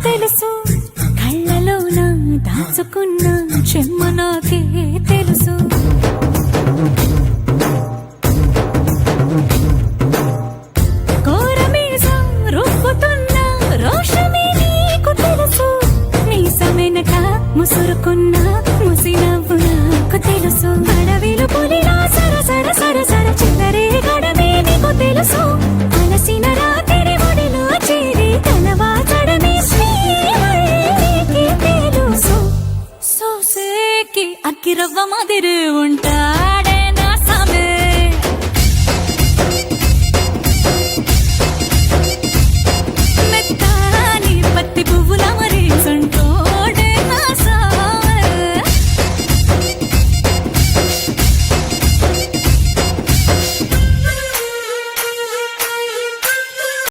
తెలుసు కళ్ళలోన దాచుకున్న చెమ్మ నాకే తెలుసు కోరమీసం రుబ్బుతున్న రోషమే నీకు తెలుసు మీసమెనక ముసురుకున్న ముసినవ్వు నాకు తెలుసు అడవిలు పులిలా సరసర సరసర చిల్లరే గడమే నీకు తెలుసు అలసిన రాత్రి ఒడిలో చేరి తలవాచడమే శ్రీవల్లికి తెలుసు సోసేకి అక్కిరవ్వ మాదిరి ఉంటా